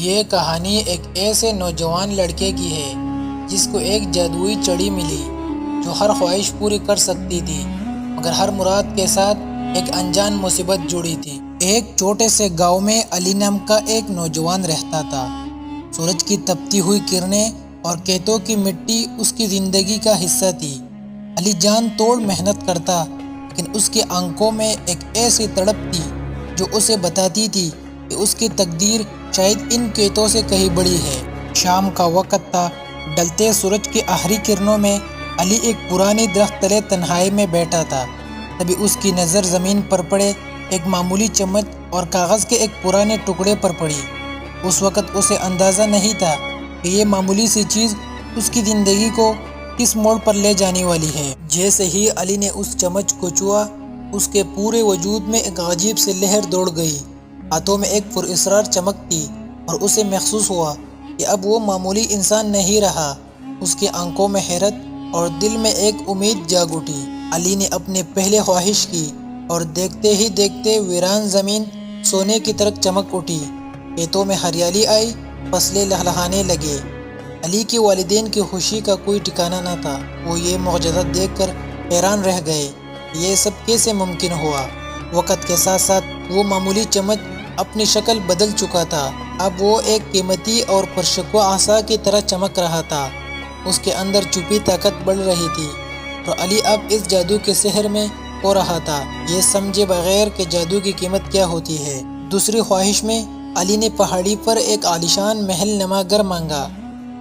یہ کہانی ایک ایسے نوجوان لڑکے کی ہے جس کو ایک جادوئی چڑی ملی جو ہر خواہش پوری کر سکتی تھی، مگر ہر مراد کے ساتھ ایک انجان مصیبت جڑی تھی۔ ایک چھوٹے سے گاؤں میں علی نام کا ایک نوجوان رہتا تھا۔ سورج کی تپتی ہوئی کرنیں اور کھیتوں کی مٹی اس کی زندگی کا حصہ تھی۔ علی جان توڑ محنت کرتا، لیکن اس کی آنکھوں میں ایک ایسی تڑپ تھی جو اسے بتاتی تھی کہ اس کی تقدیر شاید ان کھیتوں سے کہیں بڑی ہے۔ شام کا وقت تھا۔ ڈلتے سورج کی آخری کرنوں میں علی ایک پرانی درخت تلے تنہائی میں بیٹھا تھا۔ تبھی اس کی نظر زمین پر پڑے ایک معمولی چمچ اور کاغذ کے ایک پرانے ٹکڑے پر پڑی۔ اس وقت اسے اندازہ نہیں تھا کہ یہ معمولی سی چیز اس کی زندگی کو کس موڑ پر لے جانے والی ہے۔ جیسے ہی علی نے اس چمچ کو چھوا، اس کے پورے وجود میں ایک عجیب سی لہر دوڑ گئی۔ ہاتھوں میں ایک پراسرار چمک تھی اور اسے محسوس ہوا کہ اب وہ معمولی انسان نہیں رہا۔ اس کی آنکھوں میں حیرت اور دل میں ایک امید جاگ اٹھی۔ علی نے اپنے پہلے خواہش کی اور دیکھتے ہی دیکھتے ویران زمین سونے کی طرح چمک اٹھی۔ کھیتوں میں ہریالی آئی، فصلیں لہلہانے لگے۔ علی کے والدین کی خوشی کا کوئی ٹھکانہ نہ تھا۔ وہ یہ معجزہ دیکھ کر حیران رہ گئے۔ یہ سب کیسے ممکن ہوا؟ وقت کے ساتھ ساتھ وہ معمولی چمچ اپنی شکل بدل چکا تھا۔ اب وہ ایک قیمتی اور پرشکوہ عصا کی طرح چمک رہا تھا۔ اس کے اندر چھپی طاقت بڑھ رہی تھی اور علی اب اس جادو کے سحر میں ہو رہا تھا، یہ سمجھے بغیر کہ جادو کی قیمت کیا ہوتی ہے۔ دوسری خواہش میں علی نے پہاڑی پر ایک عالیشان محل نما گھر مانگا۔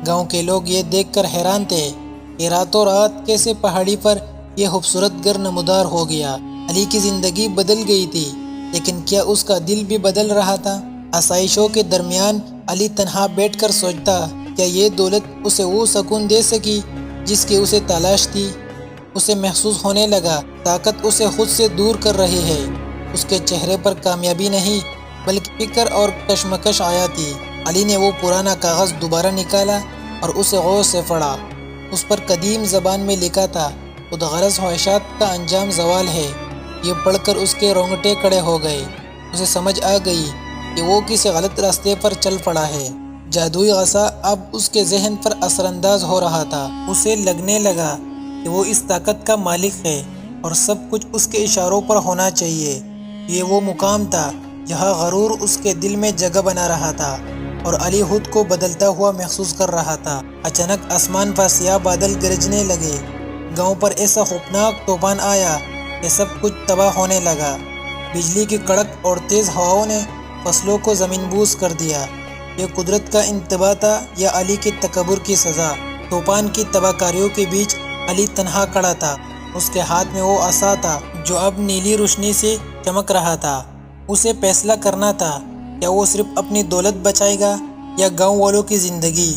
گاؤں کے لوگ یہ دیکھ کر حیران تھے کہ راتوں رات کیسے پہاڑی پر یہ خوبصورت گھر نمودار ہو گیا۔ علی کی زندگی بدل گئی تھی، لیکن کیا اس کا دل بھی بدل رہا تھا؟ آسائشوں کے درمیان علی تنہا بیٹھ کر سوچتا، کیا یہ دولت اسے وہ سکون دے سکی جس کی اسے تلاش تھی؟ اسے محسوس ہونے لگا طاقت اسے خود سے دور کر رہی ہے۔ اس کے چہرے پر کامیابی نہیں بلکہ فکر اور کشمکش آیا تھی۔ علی نے وہ پرانا کاغذ دوبارہ نکالا اور اسے غور سے پڑھا۔ اس پر قدیم زبان میں لکھا تھا، خود غرض خواہشات کا انجام زوال ہے۔ یہ پڑھ کر اس کے رونگٹے کھڑے ہو گئے۔ اسے سمجھ آ گئی کہ وہ کسی غلط راستے پر چل پڑا ہے۔ جادوئی عصا اب اس کے ذہن پر اثر انداز ہو رہا تھا۔ اسے لگنے لگا کہ وہ اس طاقت کا مالک ہے اور سب کچھ اس کے اشاروں پر ہونا چاہیے۔ یہ وہ مقام تھا جہاں غرور اس کے دل میں جگہ بنا رہا تھا اور علی خود کو بدلتا ہوا محسوس کر رہا تھا۔ اچانک آسمان پر سیاہ بادل گرجنے لگے۔ گاؤں پر ایسا خوفناک طوفان آیا کہ سب کچھ تباہ ہونے لگا۔ بجلی کی کڑک اور تیز ہواؤں نے فصلوں کو زمین بوس کر دیا۔ یہ قدرت کا انتباہ تھا یا علی کے تکبر کی سزا؟ طوفان کی تباہ کاریوں کے بیچ علی تنہا کھڑا تھا۔ اس کے ہاتھ میں وہ عصا تھا جو اب نیلی روشنی سے چمک رہا تھا۔ اسے فیصلہ کرنا تھا، کیا وہ صرف اپنی دولت بچائے گا یا گاؤں والوں کی زندگی؟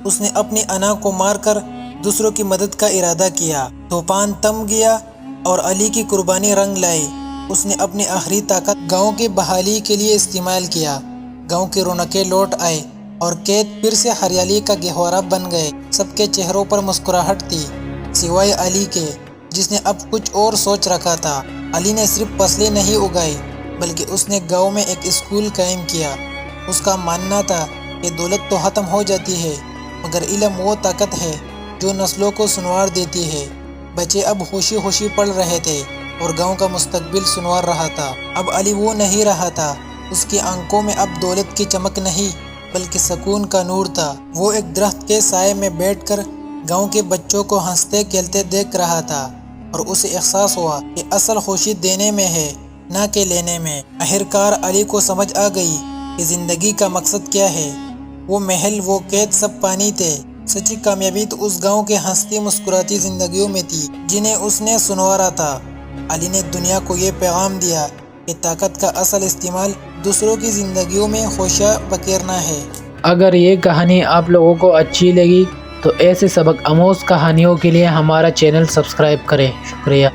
اس نے اپنی انا کو مار کر دوسروں کی مدد کا ارادہ کیا۔ طوفان تھم گیا اور علی کی قربانی رنگ لائی۔ اس نے اپنی آخری طاقت گاؤں کی بحالی کے لیے استعمال کیا۔ گاؤں کی رونقیں لوٹ آئے اور کھیت پھر سے ہریالی کا گہوارہ بن گئے۔ سب کے چہروں پر مسکراہٹ تھی، سوائے علی کے جس نے اب کچھ اور سوچ رکھا تھا۔ علی نے صرف فصلیں نہیں اگائی بلکہ اس نے گاؤں میں ایک اسکول قائم کیا۔ اس کا ماننا تھا کہ دولت تو ختم ہو جاتی ہے مگر علم وہ طاقت ہے جو نسلوں کو سنوار دیتی ہے۔ بچے اب خوشی خوشی پڑھ رہے تھے اور گاؤں کا مستقبل سنوار رہا تھا۔ اب علی وہ نہیں رہا تھا۔ اس کی آنکھوں میں اب دولت کی چمک نہیں بلکہ سکون کا نور تھا۔ وہ ایک درخت کے سائے میں بیٹھ کر گاؤں کے بچوں کو ہنستے کھیلتے دیکھ رہا تھا اور اسے احساس ہوا کہ اصل خوشی دینے میں ہے نہ کہ لینے میں۔ آخرکار علی کو سمجھ آ گئی کہ زندگی کا مقصد کیا ہے۔ وہ محل، وہ کھیت سب پانی تھے۔ سچی کامیابی تو اس گاؤں کے ہنستی مسکراتی زندگیوں میں تھی جنہیں اس نے سنوارا تھا۔ علی نے دنیا کو یہ پیغام دیا کہ طاقت کا اصل استعمال دوسروں کی زندگیوں میں خوشیاں بکھیرنا ہے۔ اگر یہ کہانی آپ لوگوں کو اچھی لگی تو ایسے سبق آموز کہانیوں کے لیے ہمارا چینل سبسکرائب کریں۔ شکریہ۔